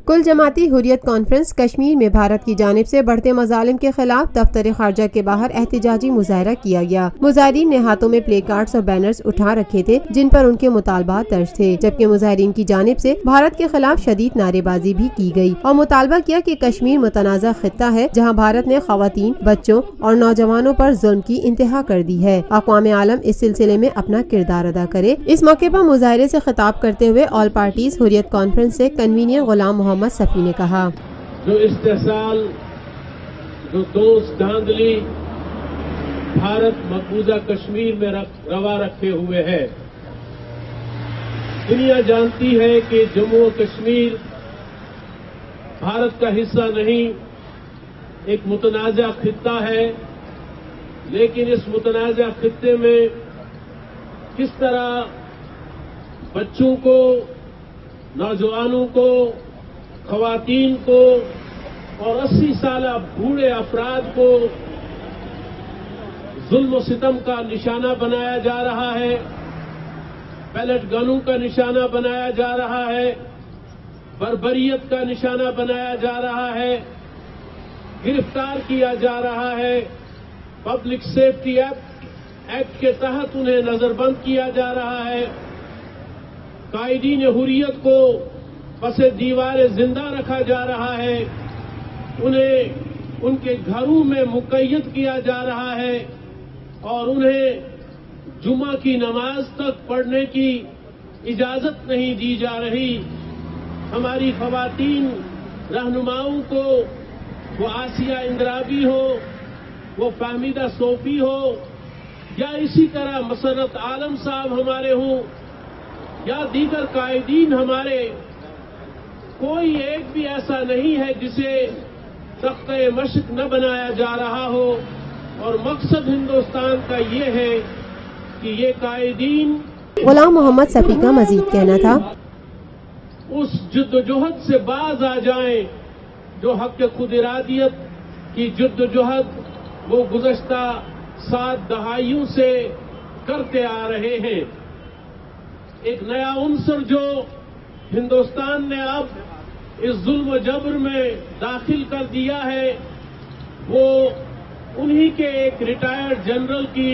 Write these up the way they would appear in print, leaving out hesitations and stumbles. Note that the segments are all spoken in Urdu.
کل جماعتی حریت کانفرنس کشمیر میں بھارت کی جانب سے بڑھتے مظالم کے خلاف دفتر خارجہ کے باہر احتجاجی مظاہرہ کیا گیا۔ مظاہرین نے ہاتھوں میں پلے کارڈز اور بینرز اٹھا رکھے تھے جن پر ان کے مطالبات درج تھے، جبکہ مظاہرین کی جانب سے بھارت کے خلاف شدید نعرے بازی بھی کی گئی اور مطالبہ کیا کہ کشمیر متنازع خطہ ہے جہاں بھارت نے خواتین، بچوں اور نوجوانوں پر ظلم کی انتہا کر دی ہے۔ اقوام عالم اس سلسلے میں اپنا کردار ادا کرے۔ اس موقع پر مظاہرے سے خطاب کرتے ہوئے آل پارٹیز حریت کانفرنس سے کنوینر غلام محمد صفی نے کہا، جو استحصال، جو دوست دھاندلی بھارت مقبوضہ کشمیر میں روا رکھے ہوئے ہے، دنیا جانتی ہے کہ جموں و کشمیر بھارت کا حصہ نہیں، ایک متنازع خطہ ہے، لیکن اس متنازع خطے میں کس طرح بچوں کو، نوجوانوں کو، خواتین کو اور 80 سالہ بوڑھے افراد کو ظلم و ستم کا نشانہ بنایا جا رہا ہے، پیلٹ گنوں کا نشانہ بنایا جا رہا ہے، بربریت کا نشانہ بنایا جا رہا ہے، گرفتار کیا جا رہا ہے، پبلک سیفٹی ایکٹ کے تحت انہیں نظر بند کیا جا رہا ہے، قائدین حریت کو پس دیوار زندہ رکھا جا رہا ہے، انہیں ان کے گھروں میں مقید کیا جا رہا ہے اور انہیں جمعہ کی نماز تک پڑھنے کی اجازت نہیں دی جا رہی۔ ہماری خواتین رہنماؤں کو، وہ آسیہ اندرابی ہو، وہ فہمیدہ صوفی ہو، یا اسی طرح مسرت عالم صاحب ہمارے ہوں یا دیگر قائدین ہمارے، کوئی ایک بھی ایسا نہیں ہے جسے تختہ مشق نہ بنایا جا رہا ہو، اور مقصد ہندوستان کا یہ ہے کہ یہ قائدین، غلام محمد صفی کا مزید کہنا تھا، اس جدوجہد سے باز آ جائیں جو حق خود ارادیت کی جدوجہد وہ گزشتہ 7 دہائیوں سے کرتے آ رہے ہیں۔ ایک نیا عنصر جو ہندوستان نے اب اس ظلم و جبر میں داخل کر دیا ہے، وہ انہی کے ایک ریٹائرڈ جنرل کے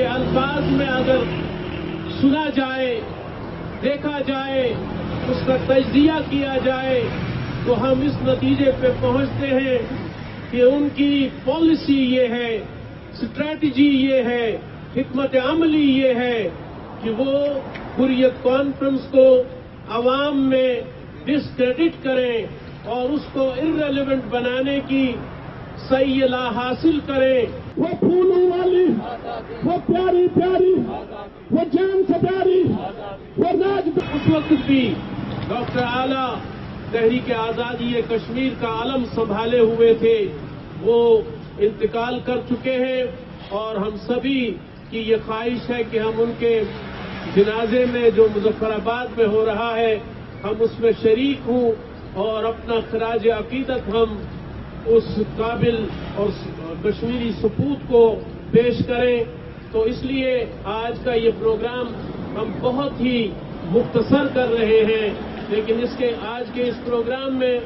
الفاظ میں اگر سنا جائے، دیکھا جائے، اس کا تجزیہ کیا جائے، تو ہم اس نتیجے پہ پہنچتے ہیں کہ ان کی پالیسی یہ ہے، اسٹریٹجی یہ ہے، حکمت عملی یہ ہے کہ وہ حریت کانفرنس کو عوام میں ڈسکریڈٹ کریں اور اس کو ارریلیونٹ بنانے کی سعی حاصل کریں۔ وہ پھولوں والی، وہ پیاری پیاری، وہ جان سے پیاری، وہ راج۔ اس وقت بھی ڈاکٹر اعلی تحریک آزادی کشمیر کا علم سنبھالے ہوئے تھے، وہ انتقال کر چکے ہیں، اور ہم سبھی کی یہ خواہش ہے کہ ہم ان کے جنازے میں جو مظفر آباد میں ہو رہا ہے، ہم اس میں شریک ہوں اور اپنا خراج عقیدت ہم اس قابل اور کشمیری سپوت کو پیش کریں۔ تو اس لیے آج کا یہ پروگرام ہم بہت ہی مختصر کر رہے ہیں، لیکن آج کے اس پروگرام میں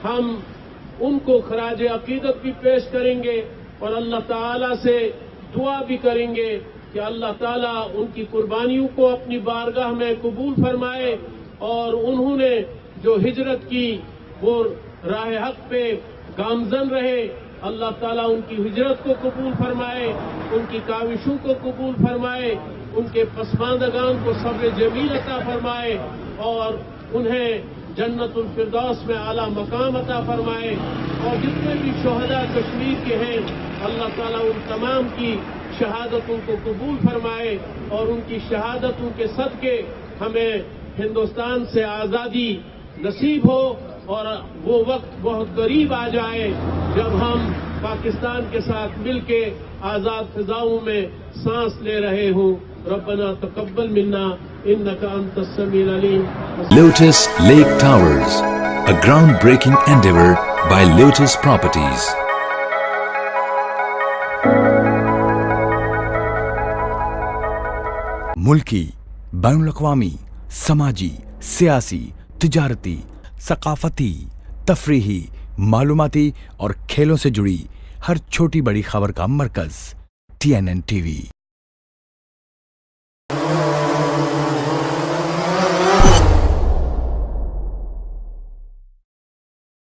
ہم ان کو خراج عقیدت بھی پیش کریں گے اور اللہ تعالی سے دعا بھی کریں گے کہ اللہ تعالیٰ ان کی قربانیوں کو اپنی بارگاہ میں قبول فرمائے، اور انہوں نے جو ہجرت کی وہ راہ حق پہ گامزن رہے، اللہ تعالیٰ ان کی ہجرت کو قبول فرمائے، ان کی کاوشوں کو قبول فرمائے، ان کے پسماندگان کو صبر جمیل عطا فرمائے، اور انہیں جنت الفردوس میں اعلیٰ مقام عطا فرمائے، اور جتنے بھی شہداء کشمیر کے ہیں اللہ تعالیٰ ان تمام کی شہادتوں کو قبول فرمائے، اور ان کی شہادتوں کے صدقے ہمیں ہندوستان سے آزادی نصیب ہو، اور وہ وقت بہت قریب آ جائے جب ہم پاکستان کے ساتھ مل کے آزاد فضاؤں میں سانس لے رہے ہوں۔ ربنا تقبل منا انک انت السمیع العلیم۔ Lotus Lake Towers, a groundbreaking endeavor by Lotus Properties. ملکی، بین الاقوامی، سماجی، سیاسی، تجارتی، ثقافتی، تفریحی، معلوماتی اور کھیلوں سے جڑی ہر چھوٹی بڑی خبر کا مرکز TNN TV